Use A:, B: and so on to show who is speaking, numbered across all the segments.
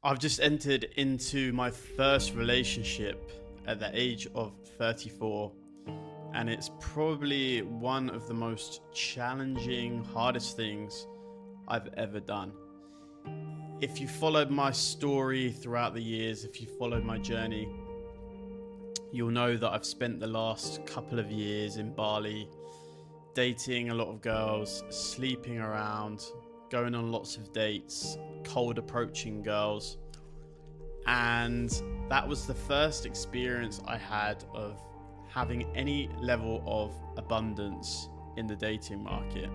A: I've just entered into my first relationship at the age of 34, and it's probably one of the most challenging, hardest things I've ever done. If you followed my story throughout the years, if you followed my journey, you'll know that I've spent the last couple of years in Bali dating a lot of girls, sleeping around, going on lots of dates, cold approaching girls. And that was the first experience I had of having any level of abundance in the dating market.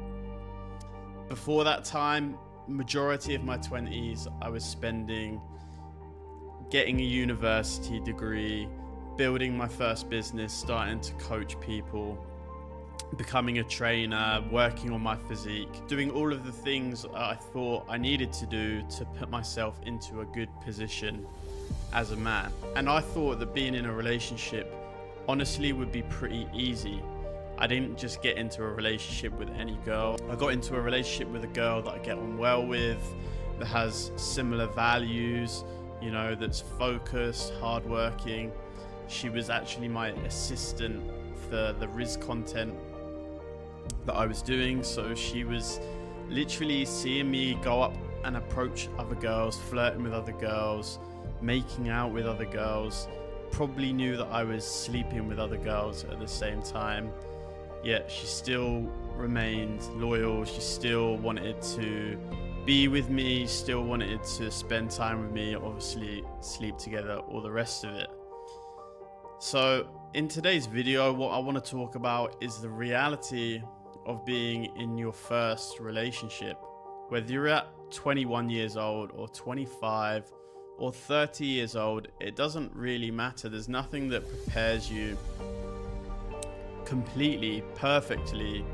A: Before that time, majority of my 20s, I was spending getting a university degree, building my first business, starting to coach people, becoming a trainer, working on my physique, doing all of the things I thought I needed to do to put myself into a good position as a man. And I thought that being in a relationship honestly would be pretty easy. I didn't just get into a relationship with any girl. I got into a relationship with a girl that I get on well with, that has similar values, that's focused, hardworking. She was actually my assistant for the Riz content that I was doing. So she was literally seeing me go up and approach other girls, flirting with other girls, making out with other girls, probably knew that I was sleeping with other girls at the same time, yet she still remained loyal. She still wanted to be with me, still wanted to spend time with me, obviously sleep together, all the rest of it. So in today's video, what I want to talk about is the reality of being in your first relationship. Whether you're at 21 years old or 25 or 30 years old, it doesn't really matter. There's nothing that prepares you completely, perfectly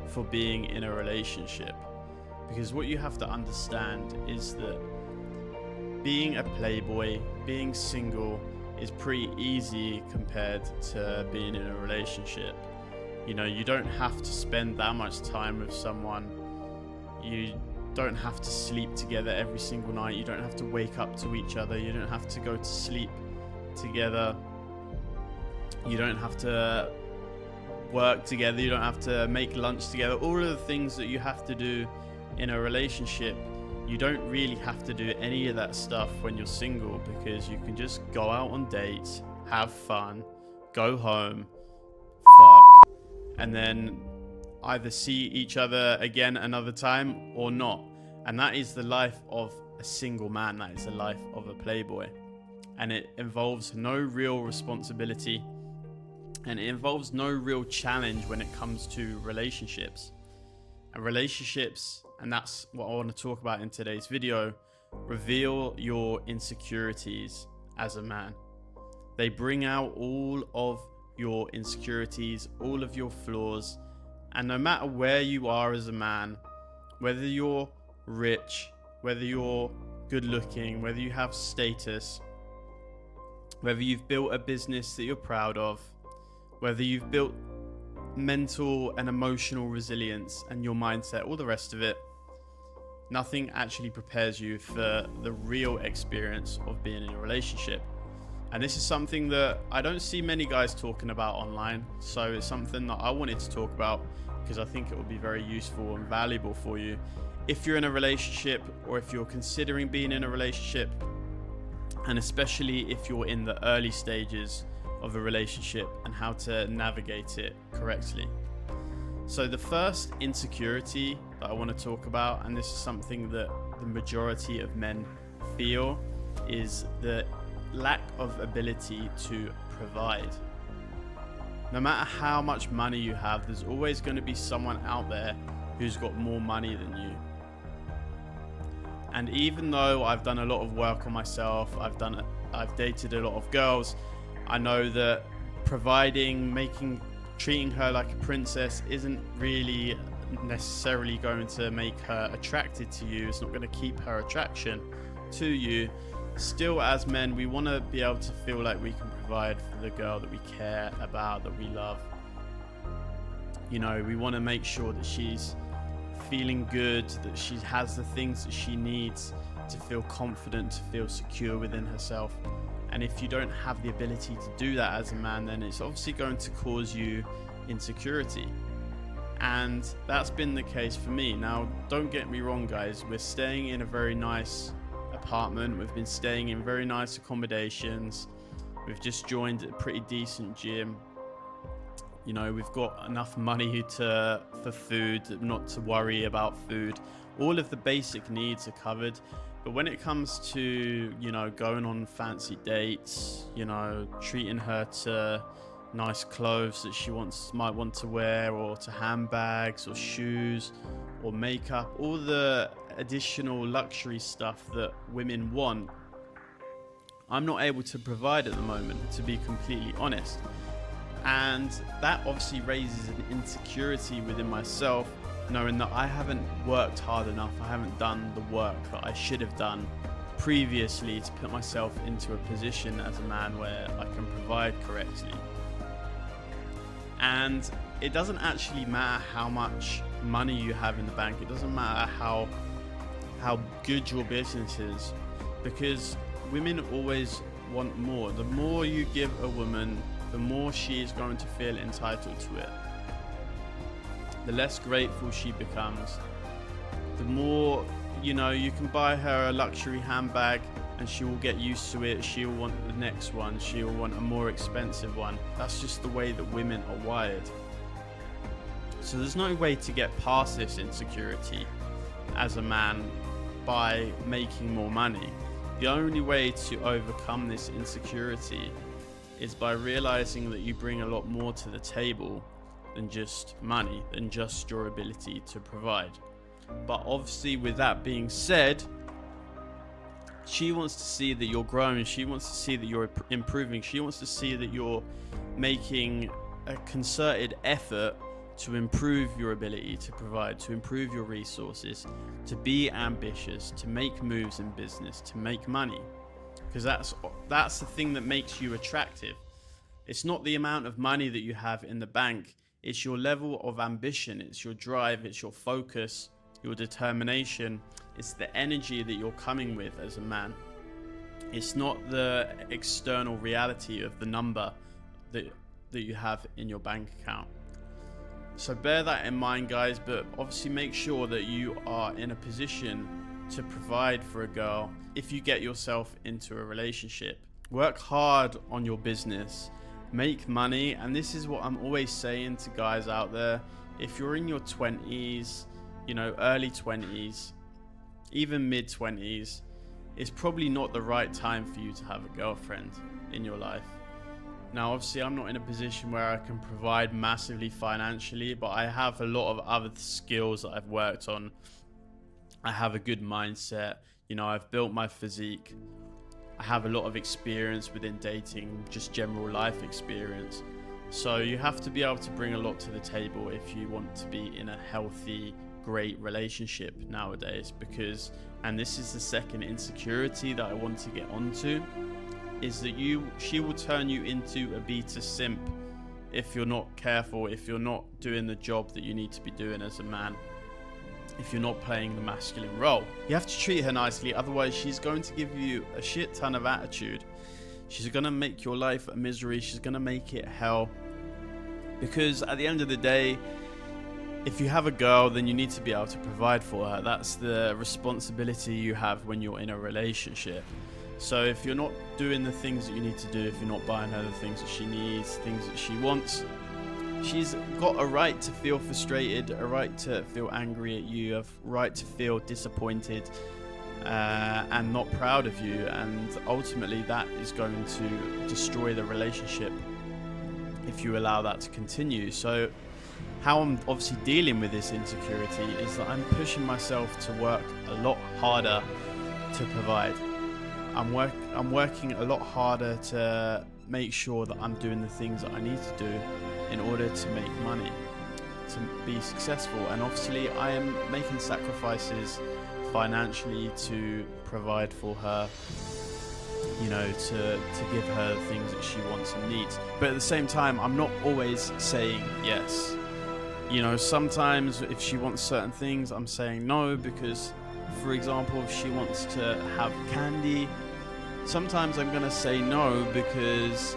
A: for being in a relationship. Because what you have to understand is that being a playboy, being single is pretty easy compared to being in a relationship. You don't have to spend that much time with someone. You don't have to sleep together every single night. You don't have to wake up to each other. You don't have to go to sleep together. You don't have to work together. You don't have to make lunch together. All of the things that you have to do in a relationship, you don't really have to do any of that stuff when you're single, because you can just go out on dates, have fun, go home, fuck, and then either see each other again another time or not. And that is the life of a single man. That is the life of a playboy. And it involves no real responsibility, and it involves no real challenge when it comes to relationships. And relationships, and that's what I want to talk about in today's video, reveal your insecurities as a man. They bring out all of your insecurities, all of your flaws. And no matter where you are as a man, whether you're rich, whether you're good looking, whether you have status, whether you've built a business that you're proud of, whether you've built mental and emotional resilience and your mindset, all the rest of it, nothing actually prepares you for the real experience of being in a relationship. And this is something that I don't see many guys talking about online. So it's something that I wanted to talk about because I think it will be very useful and valuable for you if you're in a relationship, or if you're considering being in a relationship, and especially if you're in the early stages of a relationship and how to navigate it correctly. So the first insecurity that I want to talk about, and this is something that the majority of men feel, is the lack of ability to provide. No matter how much money you have, there's always going to be someone out there who's got more money than you. And even though I've done a lot of work on myself, I've dated a lot of girls, I know that providing, treating her like a princess isn't really necessarily going to make her attracted to you. It's not going to keep her attraction to you. Still, as men, we want to be able to feel like we can provide for the girl that we care about, that we love. We want to make sure that she's feeling good, that she has the things that she needs to feel confident, to feel secure within herself. And if you don't have the ability to do that as a man, then it's obviously going to cause you insecurity. And that's been the case for me. Now, don't get me wrong, guys. We're staying in a very nice apartment. We've been staying in very nice accommodations. We've just joined a pretty decent gym. You know, we've got enough money for food, not to worry about food. All of the basic needs are covered. But when it comes to, you know, going on fancy dates, you know, treating her to nice clothes that she might want to wear, or to handbags or shoes or makeup, all the additional luxury stuff that women want, I'm not able to provide at the moment, to be completely honest. And that obviously raises an insecurity within myself, knowing that I haven't worked hard enough, I haven't done the work that I should have done previously to put myself into a position as a man where I can provide correctly. And it doesn't actually matter how much money you have in the bank. It doesn't matter how good your business is, because women always want more. The more you give a woman, the more she is going to feel entitled to it. The less grateful she becomes. The more, you know, you can buy her a luxury handbag and she will get used to it. She'll want the next one. She'll want a more expensive one. That's just the way that women are wired. So there's no way to get past this insecurity as a man by making more money. The only way to overcome this insecurity is by realizing that you bring a lot more to the table than just money, than just your ability to provide. But obviously, with that being said, she wants to see that you're growing. She wants to see that you're improving. She wants to see that you're making a concerted effort to improve your ability to provide, to improve your resources, to be ambitious, to make moves in business, to make money. Because that's the thing that makes you attractive. It's not the amount of money that you have in the bank. It's your level of ambition. It's your drive. It's your focus, your determination. It's the energy that you're coming with as a man. It's not the external reality of the number that you have in your bank account. So bear that in mind, guys, but obviously make sure that you are in a position to provide for a girl if you get yourself into a relationship. Work hard on your business, make money, and this is what I'm always saying to guys out there. If you're in your 20s, you know, early 20s, even mid 20s, it's probably not the right time for you to have a girlfriend in your life. Now, obviously, I'm not in a position where I can provide massively financially, but I have a lot of other skills that I've worked on. I have a good mindset. You know, I've built my physique. I have a lot of experience within dating, just general life experience. So you have to be able to bring a lot to the table if you want to be in a healthy, great relationship nowadays. Because, and this is the second insecurity that I want to get onto, is that she will turn you into a beta simp if you're not careful, if you're not doing the job that you need to be doing as a man, if you're not playing the masculine role. You have to treat her nicely, otherwise she's going to give you a shit ton of attitude. She's going to make your life a misery. She's going to make it hell. Because at the end of the day, if you have a girl, then you need to be able to provide for her. That's the responsibility you have when you're in a relationship. So if you're not doing the things that you need to do, if you're not buying her the things that she needs, things that she wants, she's got a right to feel frustrated, a right to feel angry at you, a right to feel disappointed and not proud of you. And ultimately that is going to destroy the relationship if you allow that to continue. So how I'm obviously dealing with this insecurity is that I'm pushing myself to work a lot harder to provide. I'm working a lot harder to make sure that I'm doing the things that I need to do in order to make money, to be successful. And obviously I am making sacrifices financially to provide for her, you know, to give her the things that she wants and needs. But at the same time, I'm not always saying yes. You know, sometimes if she wants certain things, I'm saying no, because For example, if she wants to have candy, sometimes I'm going to say no because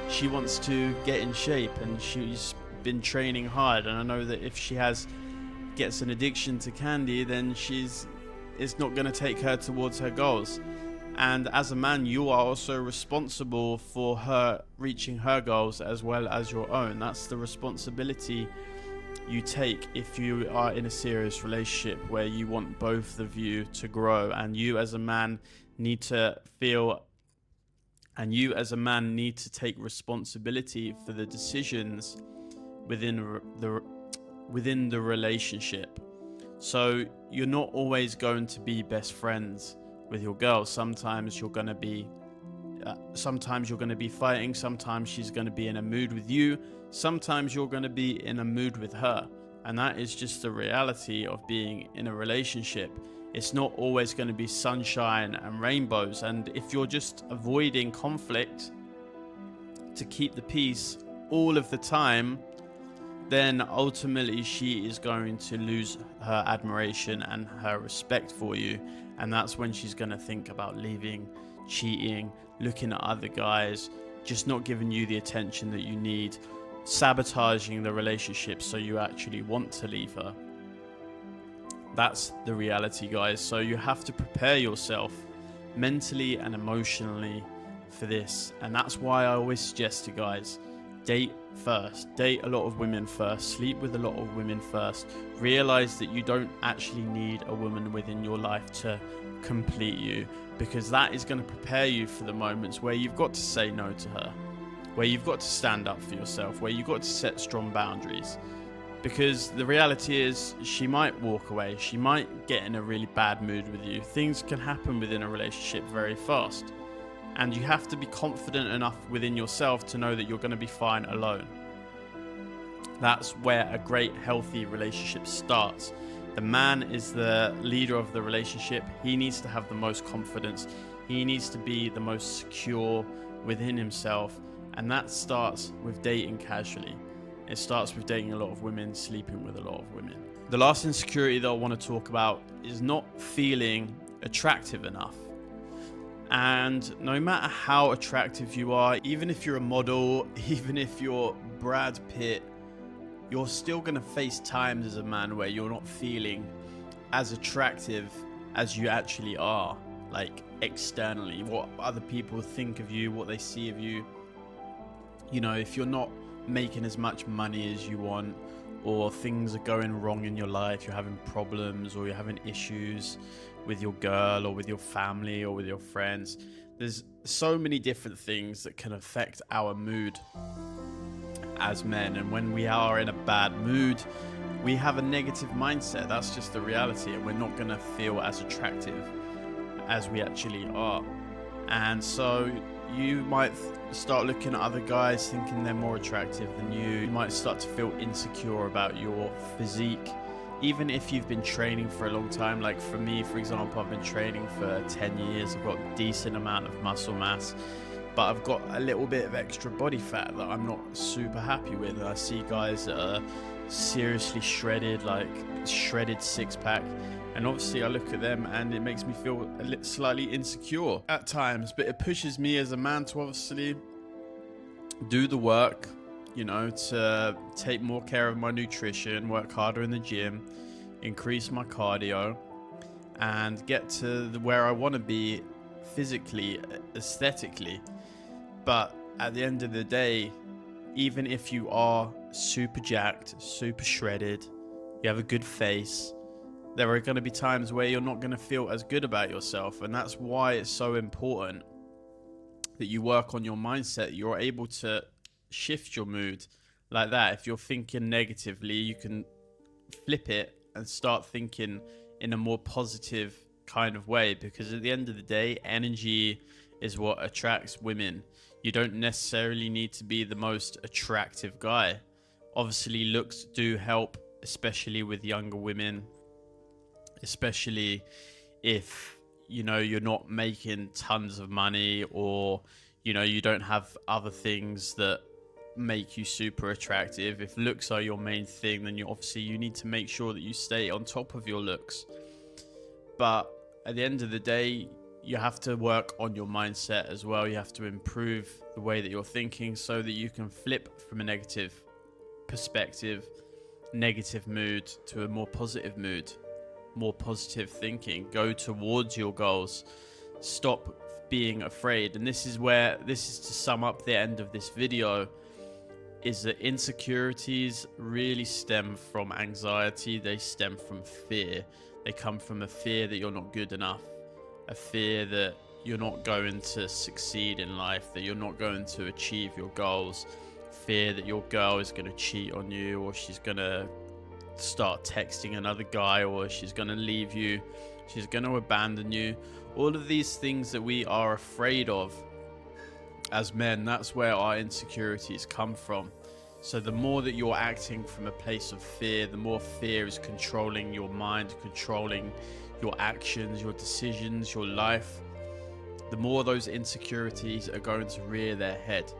A: she wants to get in shape and she's been training hard, and I know that if she gets an addiction to candy, then it's not going to take her towards her goals. And as a man, you are also responsible for her reaching her goals as well as your own. That's the responsibility you take if you are in a serious relationship where you want both of you to grow, and you as a man need to feel, and you as a man need to take responsibility for the decisions within the relationship. So you're not always going to be best friends with your girl. Sometimes you're going to be fighting. Sometimes she's going to be in a mood with you. Sometimes you're going to be in a mood with her. And that is just the reality of being in a relationship. It's not always going to be sunshine and rainbows. And if you're just avoiding conflict to keep the peace all of the time, then ultimately she is going to lose her admiration and her respect for you. And that's when she's going to think about leaving, cheating, looking at other guys, just not giving you the attention that you need, sabotaging the relationship so you actually want to leave her. That's the reality, guys. So you have to prepare yourself mentally and emotionally for this. And that's why I always suggest to guys, date first, date a lot of women first, sleep with a lot of women first, realize that you don't actually need a woman within your life to complete you, because that is going to prepare you for the moments where you've got to say no to her, where you've got to stand up for yourself, where you've got to set strong boundaries. Because the reality is, she might walk away, she might get in a really bad mood with you. Things can happen within a relationship very fast. And you have to be confident enough within yourself to know that you're going to be fine alone. That's where a great, healthy relationship starts. The man is the leader of the relationship. He needs to have the most confidence. He needs to be the most secure within himself. And that starts with dating casually. It starts with dating a lot of women, sleeping with a lot of women. The last insecurity that I want to talk about is not feeling attractive enough. And no matter how attractive you are, even if you're a model, even if you're Brad Pitt, you're still going to face times as a man where you're not feeling as attractive as you actually are, like externally, what other people think of you, what they see of you. You know, if you're not making as much money as you want, or things are going wrong in your life, you're having problems or you're having issues with your girl or with your family or with your friends, there's so many different things that can affect our mood as men. And when we are in a bad mood, we have a negative mindset. That's just the reality, and we're not going to feel as attractive as we actually are. And so you might start looking at other guys thinking they're more attractive than you. You might start to feel insecure about your physique, even if you've been training for a long time. Like for me, for example, I've been training for 10 years. I've got a decent amount of muscle mass, but I've got a little bit of extra body fat that I'm not super happy with. And I see guys that are seriously shredded, like shredded six-pack, and obviously I look at them and it makes me feel slightly insecure at times. But it pushes me as a man to obviously do the work, you know, to take more care of my nutrition, work harder in the gym, increase my cardio, and get to where I want to be physically, aesthetically. But at the end of the day, even if you are super jacked, super shredded, you have a good face, there are going to be times where you're not going to feel as good about yourself. And that's why it's so important that you work on your mindset. You're able to shift your mood like that. If you're thinking negatively, you can flip it and start thinking in a more positive kind of way, because at the end of the day, energy is what attracts women. You don't necessarily need to be the most attractive guy. Obviously, looks do help, especially with younger women, especially if, you know, you're not making tons of money, or, you know, you don't have other things that make you super attractive. If looks are your main thing, then you need to make sure that you stay on top of your looks. But at the end of the day, you have to work on your mindset as well. You have to improve the way that you're thinking so that you can flip from a negative perspective, negative mood, to a more positive mood, more positive thinking. Go towards your goals. Stop being afraid. And this is to sum up the end of this video, is that insecurities really stem from anxiety. They stem from fear. They come from a fear that you're not good enough, a fear that you're not going to succeed in life, that you're not going to achieve your goals, fear that your girl is going to cheat on you, or she's going to start texting another guy, or she's going to leave you, she's going to abandon you. All of these things that we are afraid of as men, that's where our insecurities come from. So the more that you're acting from a place of fear, the more fear is controlling your mind, controlling your actions, your decisions, your life, the more those insecurities are going to rear their head.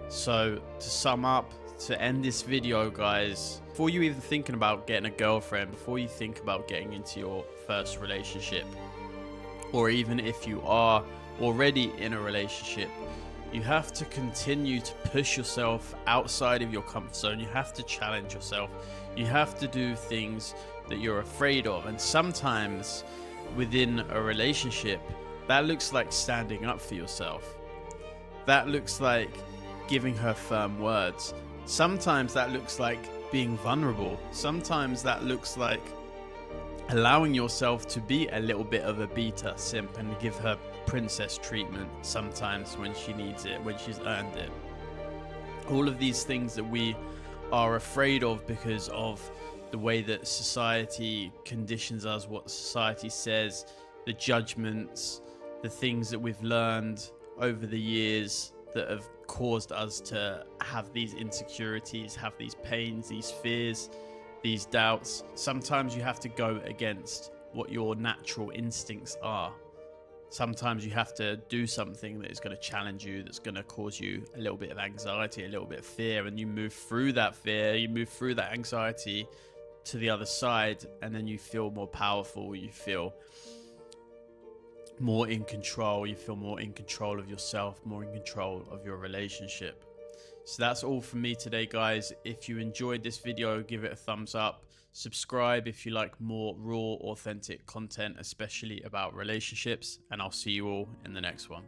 A: So to sum up, to end this video, guys, before you even thinking about getting a girlfriend, before you think about getting into your first relationship, or even if you are already in a relationship, you have to continue to push yourself outside of your comfort zone. You have to challenge yourself. You have to do things that you're afraid of. And sometimes within a relationship, that looks like standing up for yourself. That looks like giving her firm words. Sometimes that looks like being vulnerable. Sometimes that looks like allowing yourself to be a little bit of a beta simp and give her princess treatment sometimes when she needs it, when she's earned it. All of these things that we are afraid of because of the way that society conditions us, what society says, the judgments, the things that we've learned over the years that have caused us to have these insecurities, have these pains, these fears, these doubts. Sometimes you have to go against what your natural instincts are. Sometimes you have to do something that is going to challenge you, that's going to cause you a little bit of anxiety, a little bit of fear, and you move through that fear, you move through that anxiety to the other side, and then you feel more powerful, you feel more in control, you feel more in control of yourself, more in control of your relationship. So that's all from me today, guys. If you enjoyed this video, give it a thumbs up. Subscribe if you like more raw, authentic content, especially about relationships, and I'll see you all in the next one.